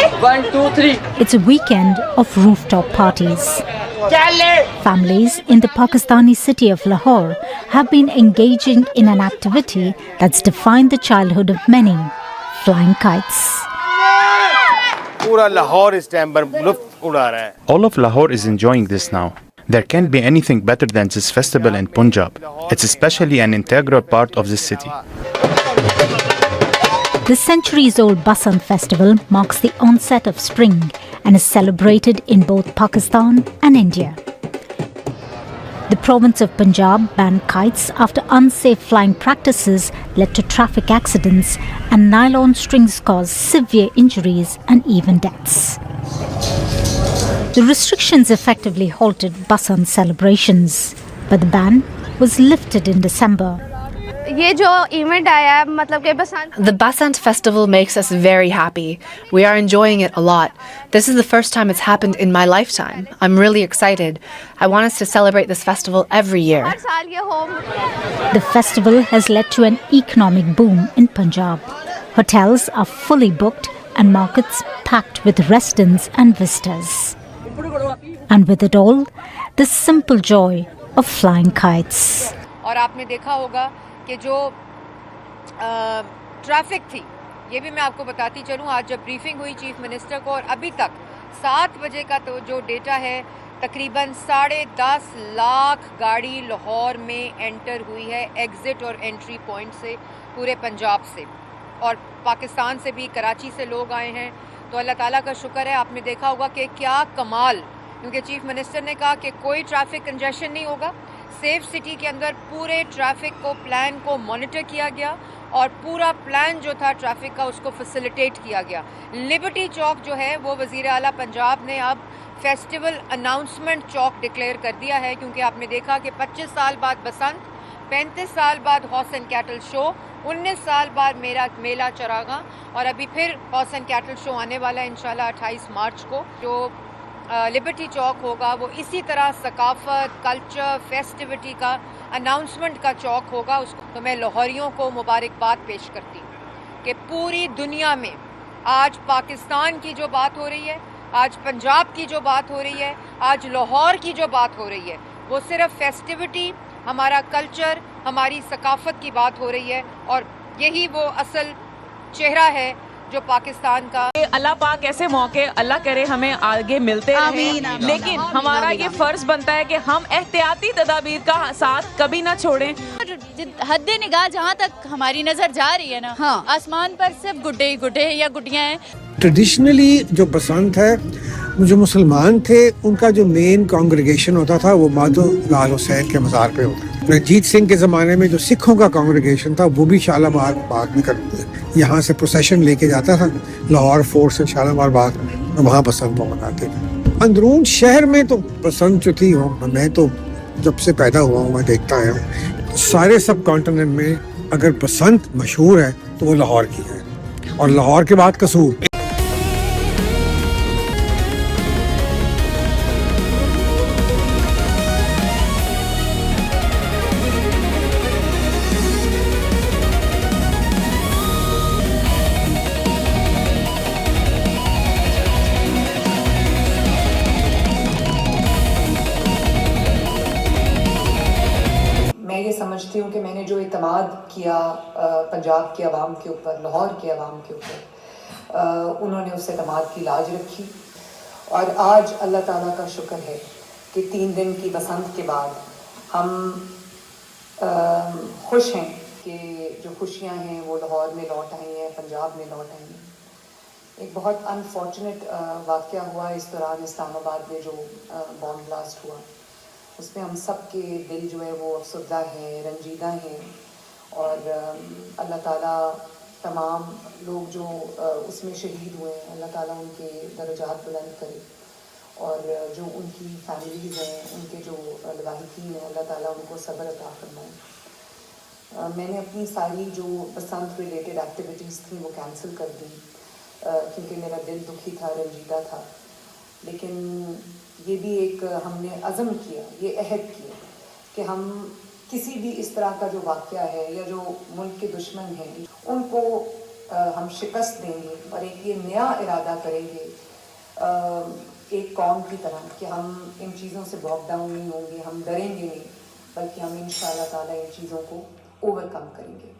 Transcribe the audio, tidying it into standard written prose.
1, 2, 3. It's a weekend of rooftop parties. Families in the Pakistani city of Lahore have been engaging in an activity that's defined the childhood of many: flying kites. All of Lahore is enjoying this now. There can't be anything better than this festival in Punjab. It's especially an integral part of this city. The centuries-old Basant festival marks the onset of spring and is celebrated in both Pakistan and India. The province of Punjab banned kites after unsafe flying practices led to traffic accidents, and nylon strings caused severe injuries and even deaths. The restrictions effectively halted Basant celebrations, but the ban was lifted in December. The Basant festival makes us very happy. We are enjoying it a lot. This is the first time it's happened in my lifetime. I'm really excited. I want us to celebrate this festival every year. The festival has led to an economic boom in Punjab. Hotels are fully booked and markets packed with residents and visitors. And with it all, the simple joy of flying kites. اور آپ نے دیکھا ہوگا کہ جو traffic تھی، یہ بھی میں آپ کو بتاتی چلوں، آج جب بریفنگ ہوئی چیف منسٹر کو، اور ابھی تک 7 بجے کا تو جو ڈیٹا ہے تقریباً 10.5 لاکھ گاڑی لاہور میں انٹر ہوئی ہے ایگزٹ اور انٹری پوائنٹ سے، پورے پنجاب سے، اور پاکستان سے بھی، کراچی سے لوگ آئے ہیں. تو اللہ تعالیٰ کا شکر ہے. آپ نے دیکھا ہوگا کہ کیا کمال، کیونکہ چیف منسٹر نے کہا کہ کوئی ٹریفک کنجیشن نہیں ہوگا. سیف سٹی کے اندر پورے ٹریفک کو، پلان کو مانیٹر کیا گیا، اور پورا پلان جو تھا ٹریفک کا اس کو فیسیلیٹیٹ کیا گیا. لبرٹی چوک جو ہے وہ وزیر اعلیٰ پنجاب نے اب فیسٹیول اناؤنسمنٹ چوک ڈکلیئر کر دیا ہے، کیونکہ آپ نے دیکھا کہ 25 سال بعد بسنت، 35 سال بعد ہارس اینڈ کیٹل شو، 19 سال بعد میلہ چراغاں، اور ابھی پھر ہارس اینڈ کیٹل شو آنے والا ہے انشاءاللہ 28 مارچ کو. جو لبرٹی چوک ہوگا وہ اسی طرح ثقافت، کلچر، فیسٹیوٹی کا اناؤنسمنٹ کا چوک ہوگا. اس کو تو میں لاہوریوں کو مبارکباد پیش کرتی ہوں کہ پوری دنیا میں آج پاکستان کی جو بات ہو رہی ہے، آج پنجاب کی جو بات ہو رہی ہے، آج لاہور کی جو بات ہو رہی ہے، وہ صرف فیسٹیوٹی، ہمارا کلچر، ہماری ثقافت کی بات ہو رہی ہے، اور یہی وہ اصل چہرہ ہے جو پاکستان کا. اللہ پاک ایسے موقع اللہ کرے ہمیں آگے ملتے رہیں، لیکن ہمارا یہ فرض بنتا ہے کہ ہم احتیاطی تدابیر کا ساتھ کبھی نہ چھوڑیں. حد نگاہ جہاں تک ہماری نظر جا رہی ہے نا، آسمان پر صرف گڈے ہی گڈے یا گڈیاں ہیں. ٹریڈیشنلی جو بسنت ہے، جو مسلمان تھے ان کا جو مین کانگریگیشن ہوتا تھا وہ مادھو لال حسین کے مزار پہ ہوتا ہے. رنجیت سنگھ کے زمانے میں جو سکھوں کا کانگریگیشن تھا وہ بھی شالامار باغ میں یہاں سے پروسیشن لے کے جاتا تھا لاہور فورٹ سے شالامار باغ، وہاں بسنت کو مناتے تھے. اندرون شہر میں تو بسنت جو تھی، میں تو جب سے پیدا ہوا ہوں میں دیکھتا آیا ہوں سارے سب کانٹیننٹ میں اگر بسنت مشہور ہے تو وہ لاہور کی ہے، اور لاہور کے بعد قصور. سمجھتی ہوں کہ میں نے جو اعتماد کیا پنجاب کی عوام کے اوپر، لاہور کی عوام کے اوپر، انہوں نے اس اعتماد کی لاج رکھی. اور آج اللہ تعالیٰ کا شکر ہے کہ 3 دن کی بسنت کے بعد ہم خوش ہیں کہ جو خوشیاں ہیں وہ لاہور میں لوٹ آئی ہیں، پنجاب میں لوٹ آئی ہیں. ایک بہت انفارچونیٹ واقعہ ہوا اس دوران اسلام آباد میں جو بام بلاسٹ ہوا، اس میں ہم سب کے دل جو ہے وہ افسردہ ہیں، رنجیدہ ہیں، اور اللہ تعالیٰ تمام لوگ جو اس میں شہید ہوئے ہیں اللہ تعالیٰ ان کے درجات بلند کرے، اور جو ان کی فیملیز ہیں، ان کے جو لواحقین ہیں اللہ تعالیٰ ان کو صبر عطا فرمائے. میں نے اپنی ساری جو بسنت ریلیٹڈ ایکٹیویٹیز تھیں وہ کینسل کر دی، کیونکہ میرا دل دکھی تھا، رنجیدہ تھا. لیکن یہ بھی ایک ہم نے عزم کیا، یہ عہد کیا کہ ہم کسی بھی اس طرح کا جو واقعہ ہے یا جو ملک کے دشمن ہیں ان کو ہم شکست دیں گے اور ایک یہ نیا ارادہ کریں گے ایک قوم کی طرح کہ ہم ان چیزوں سے باک ڈاؤن نہیں ہوں گے, ہم ڈریں گے نہیں, بلکہ ہم انشاءاللہ تعالیٰ ان چیزوں کو اوور کم کریں گے.